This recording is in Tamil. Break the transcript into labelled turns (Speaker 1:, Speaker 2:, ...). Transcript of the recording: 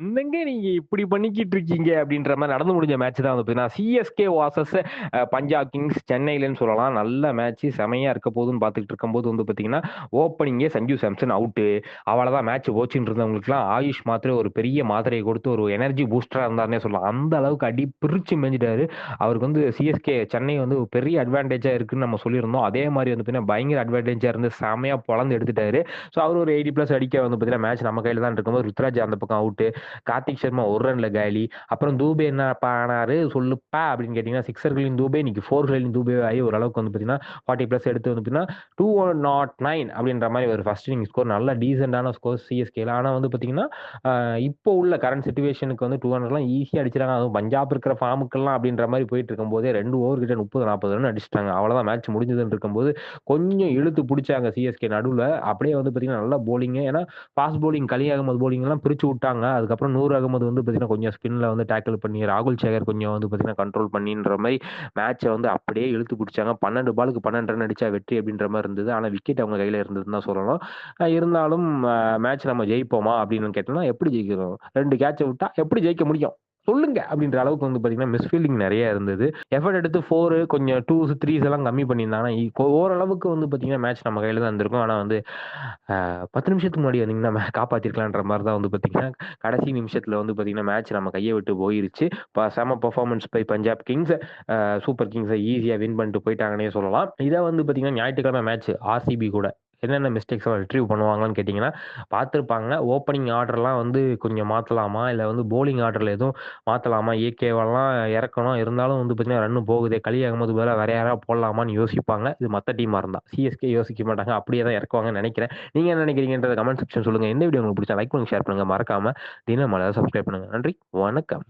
Speaker 1: என்னங்க நீங்க இப்படி பண்ணிக்கிட்டு இருக்கீங்க அப்படின்ற மாரி நடந்து முடிஞ்ச மேட்ச் தான் வந்து பார்த்தீங்கன்னா, சிஎஸ்கே வாசஸ் பஞ்சாப் கிங்ஸ் சென்னையிலன்னு சொல்லலாம். நல்ல மேட்ச் செமையா இருக்க போதுன்னு பார்த்துட்டு இருக்கும்போது வந்து பார்த்தீங்கன்னா, ஓப்பனிங்கே சஞ்சு சாம்சன் அவுட்டு. அவ்வளதான் மேட்ச் போச்சுன்னு இருந்தவங்களுக்குலாம் ஆயுஷ் மாத்திரை ஒரு பெரிய மாத்திரைய கொடுத்து ஒரு எனர்ஜி பூஸ்டரா இருந்தாருன்னே சொல்லலாம். அந்த அளவுக்கு அடி பிரிச்சு மேஞ்சிட்டாரு. அவருக்கு வந்து சிஎஸ்கே சென்னை வந்து ஒரு பெரிய அட்வான்டேஜா இருக்குன்னு நம்ம சொல்லியிருந்தோம். அதே மாரி வந்து பார்த்தீங்கன்னா, பயங்கர அட்வான்டேஜா இருந்து செமையா பொளந்து எடுத்துட்டாரு. ஸோ அவரு ஒரு 80 பிளஸ் அடிக்க வந்து பார்த்தீங்கன்னா, மேட்ச் நம்ம கையில தான் இருக்கும்போது ருத்ராஜ் அந்த பக்கம் அவுட்டு. கார்த்திக் சர்மா ஒரு ரன்ல காலி. அப்புறம் தூபே என்னப்பா ஆனாரு சொல்லுப்பா அப்படின்னு கேட்டீங்கன்னா, சிக்ஸர்களையும் தூபே, இன்னைக்கு ஃபோர்களையும் தூபே ஆகி ஓரளவுக்கு வந்து பார்த்தீங்கன்னா, 40 பிளஸ் எடுத்து வந்து பார்த்தீங்கன்னா, 209 அப்படின்ற மாரி ஒரு ஃபர்ஸ்ட் இன்னிங் ஸ்கோர் நல்ல டீசென்ட்டான ஸ்கோர் சிஎஸ்கேல. ஆனா வந்து பார்த்தீங்கன்னா, இப்போ உள்ள கரண்ட் சிச்சுவேஷனுக்கு வந்து 200லாம் ஈஸியா அடிச்சுட்டாங்க. அதுவும் பஞ்சாப் இருக்கிற ஃபார்முக்கெல்லாம் அப்படின்ற மாரி போயிட்டு இருக்கும்போதே 2 ஓவர் கிட்ட 30, 40 ரன் அடிச்சுட்டாங்க. அவ்வளோதான் மேட்ச் முடிஞ்சதுன்னு இருக்கும்போது, கொஞ்சம் இழுத்து புடிச்சாங்க சிஎஸ்கே நடுவுல. அப்படியே வந்து பார்த்தீங்கன்னா, நல்லா பவுலிங்கு. ஏன்னா ஃபாஸ்ட் பவுலிங் கலி அகமது பவுலிங்லாம் பிரிச்சு விட்டாங்க. அதுக்கப்புறம் நூர் அகமது வந்து பார்த்தீங்கன்னா, கொஞ்சம் ஸ்பின்ல வந்து டேக்கிள் பண்ணி, ராகுல் சேகர் கொஞ்சம் வந்து பார்த்தீங்கன்னா, கண்ட்ரோல் பண்ணின்ற மாரி மேட்ச வந்து அப்படியே இழுத்து பிடிச்சாங்க. 12 பாலுக்கு 12 ரன் அடிச்சா வெற்றி அப்படின்ற மாரி இருந்தது. ஆனா விக்கெட் அவங்க கையில இருந்ததுன்னு தான் சொல்லணும். இருந்தாலும் மேட்ச் நம்ம ஜெயிப்போமா அப்படின்னு கேட்டோம்னா, எப்படி ஜெயிக்கிறோம்? 2 கேட்ச விட்டா எப்படி ஜெயிக்க முடியும்? சொல்லுங்க அப்படின்ற அளவுக்கு வந்து பார்த்தீங்கன்னா, மிஸ்ஃபீல்டிங் நெறைய இருந்தது. எஃபோர்ட் எடுத்து 4 கொஞ்சம் 2ஸ், 3ஸ் எல்லாம் கம்மி பண்ணியிருந்தாங்கன்னா, ஓரளவுக்கு வந்து பார்த்தீங்கன்னா, மேட்ச் நம்ம கையில தான் இருந்திருக்கும். ஆனா வந்து 10 நிமிஷத்துக்கு முன்னாடி வந்தீங்கன்னா காப்பாத்திருக்கலான்ற மாரி தான் வந்து பார்த்தீங்கன்னா, கடைசி நிமிஷத்துல வந்து பார்த்தீங்கன்னா, மேட்ச் நம்ம கைய விட்டு போயிருச்சு. செம performance by Punjab Kings. Super Kings ஈஸியா வின் பண்ணிட்டு போயிட்டாங்கன்னே சொல்லலாம். இத வந்து பார்த்தீங்கன்னா, ஞாயிற்றுக்கிழமை மேட்ச் ஆர்சிபி கூட. என்னென்ன மிஸ்டேக்ஸ் ரிட்ரீவ் பண்ணுவாங்கன்னு கேட்டீங்கன்னா, பார்த்திருப்பாங்க. ஓப்பனிங் ஆர்டர்லாம் வந்து கொஞ்சம் மாத்தலாமா? இல்ல வந்து பவுலிங் ஆர்டர்ல எதுவும் மாத்தலாமா? ஏகேவெல்லாம் இறக்கணும். இருந்தாலும் வந்து பார்த்தீங்கன்னா, ரன் போகுதே. கலி அகமது பதிலா வேற யாராவது போடலாமான்னு யோசிப்பாங்க. இது மத்த டீமா இருந்தா. சிஎஸ்கே யோசிக்க மாட்டாங்க. அப்படியே தான் இறக்குவாங்கன்னு நெனைக்கிறேன். நீங்க என்ன நினைக்கிறீங்கன்றத கமெண்ட் செக்ஷன் சொல்லுங்க. எந்த வீடியோ உங்களுக்கு பிடிச்சா லைக் பண்ணுங்க, ஷேர் பண்ணுங்க. மறக்காம தினமலர் சப்ஸ்கிரைப் பண்ணுங்க. நன்றி, வணக்கம்.